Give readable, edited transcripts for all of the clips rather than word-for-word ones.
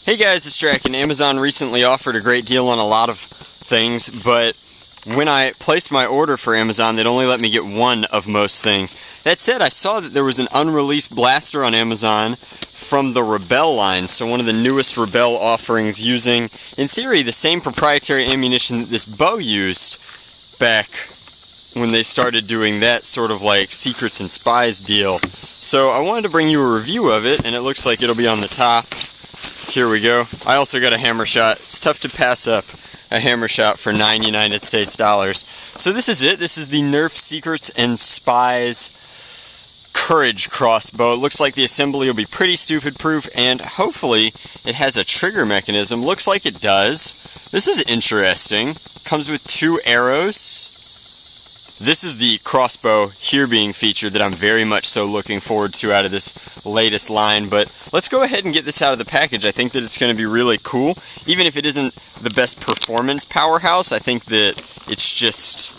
Hey guys, it's Drac, and Amazon recently offered a great deal on a lot of things, but when I placed my order for Amazon, they'd only let me get one of most things. That said, I saw that there was an unreleased blaster on Amazon from the Rebelle line, so one of the newest Rebelle offerings using, in theory, the same proprietary ammunition that this bow used back when they started doing that sort of like secrets and spies deal. So I wanted to bring you a review of it, and it looks like it'll be on the top. Here we go. I also got a hammer shot. It's tough to pass up a hammer shot for $9 United States dollars. So this is it. This is the Nerf Secrets and Spies Courage Crossbow. It looks like the assembly will be pretty stupid proof, and hopefully it has a trigger mechanism. Looks like it does. This is interesting. Comes with 2 arrows. This is the crossbow here being featured that I'm very much so looking forward to out of this latest line, but let's go ahead and get this out of the package. I think that it's going to be really cool. Even if it isn't the best performance powerhouse, I think that it's just...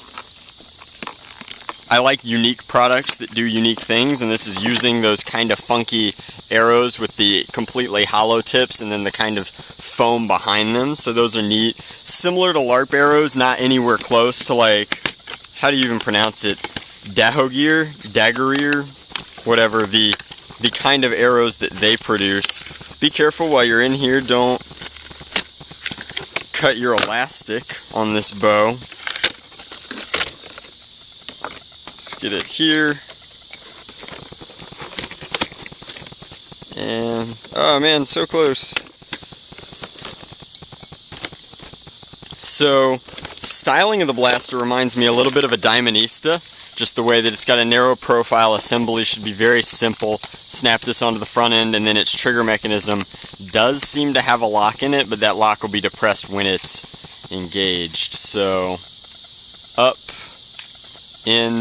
I like unique products that do unique things, and this is using those kind of funky arrows with the completely hollow tips and then the kind of foam behind them, so those are neat. Similar to LARP arrows, not anywhere close to like... how do you even pronounce it? Dahogear? Daggerier? Whatever, the kind of arrows that they produce. Be careful while you're in here, don't cut your elastic on this bow. Let's get it here. And, oh man, so close. So, styling of the blaster reminds me a little bit of a Diamondista, just the way that it's got a narrow profile. Assembly should be very simple. Snap this onto the front end, and then its trigger mechanism does seem to have a lock in it, but that lock will be depressed when it's engaged. So, up, in,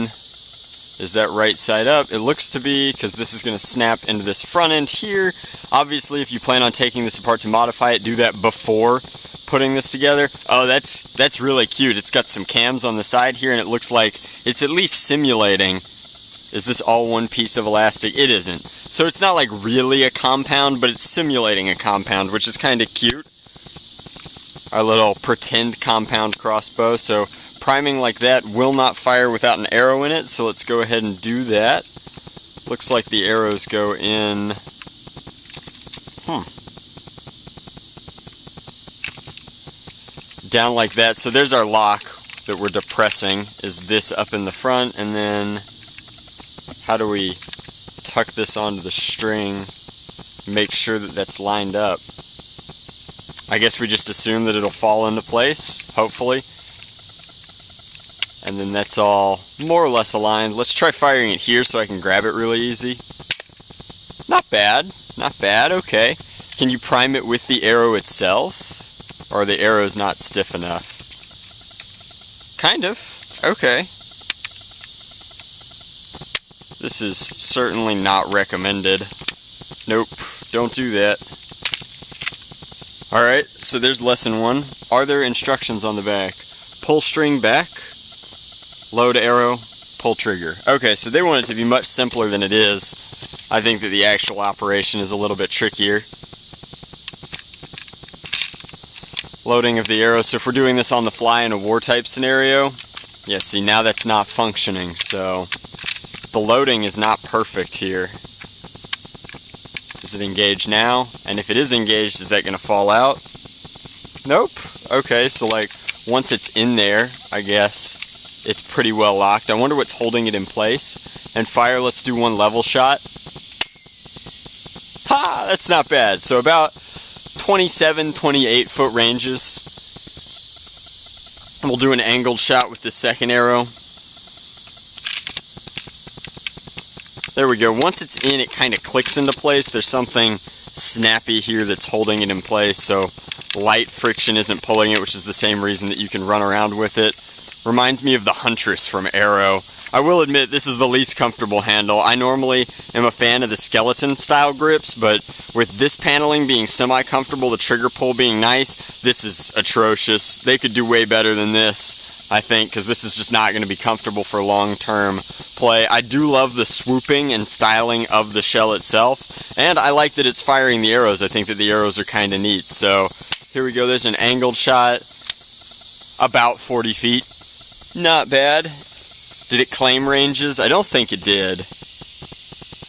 is that right side up? It looks to be, because this is going to snap into this front end here. Obviously, if you plan on taking this apart to modify it, do that before putting this together. Oh, that's really cute. It's got some cams on the side here, and it looks like it's at least simulating. Is this all one piece of elastic? It isn't. So it's not like really a compound, but it's simulating a compound, which is kind of cute. Our little pretend compound crossbow. So priming like that will not fire without an arrow in it, so let's go ahead and do that. Looks like the arrows go in... down like that. So there's our lock that we're depressing, is this up in the front, and then how do we tuck this onto the string, make sure that that's lined up? I guess we just assume that it'll fall into place, hopefully, and then that's all more or less aligned. Let's try firing it here so I can grab it really easy. Not bad, not bad. Okay, can you prime it with the arrow itself? Or are the arrows not stiff enough? Kind of. Okay. This is certainly not recommended. Nope, don't do that. Alright, so there's lesson 1. Are there instructions on the back? Pull string back, load arrow, pull trigger. Okay, so they want it to be much simpler than it is. I think that the actual operation is a little bit trickier. Loading of the arrow. So if we're doing this on the fly in a war type scenario, yeah, see, now that's not functioning, so the loading is not perfect here. Is it engaged now? And if it is engaged, is that going to fall out? Nope. Okay, so like once it's in there, I guess it's pretty well locked. I wonder what's holding it in place. And fire, let's do one level shot. Ha! That's not bad. So about 27, 28 foot ranges. We'll do an angled shot with the second arrow. There we go. Once it's in, it kind of clicks into place. There's something snappy here that's holding it in place, so light friction isn't pulling it, which is the same reason that you can run around with it. Reminds me of the Huntress from Arrow. I I will admit this is the least comfortable handle. I normally am a fan of the skeleton style grips, but with this paneling being semi-comfortable, the trigger pull being nice, this is atrocious. They could do way better than this, I think, because this is just not going to be comfortable for long-term play. I do love the swooping and styling of the shell itself, and I like that it's firing the arrows. I think that the arrows are kind of neat. So here we go. There's an angled shot, about 40 feet. Not bad. Did it claim ranges? I don't think it did.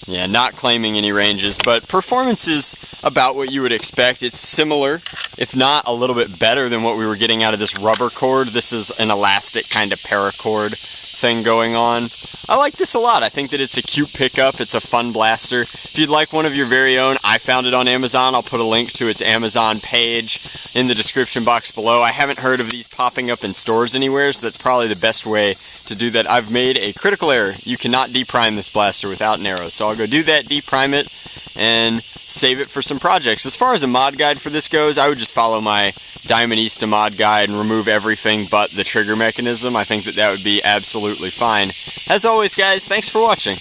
Yeah, not claiming any ranges, but performance is about what you would expect. It's similar, if not a little bit better than what we were getting out of this rubber cord. This is an elastic kind of paracord thing going on. I like this a lot. I think that it's a cute pickup. It's a fun blaster. If you'd like one of your very own, I found it on Amazon. I'll put a link to its Amazon page in the description box below. I haven't heard of these popping up in stores anywhere, so that's probably the best way to do that. I've made a critical error. You cannot deprime this blaster without an arrow, so I'll go do that, deprime it, and save it for some projects. As far as a mod guide for this goes, I would just follow my Diamondista mod guide and remove everything but the trigger mechanism. I think that that would be absolutely fine. As always, guys, thanks for watching.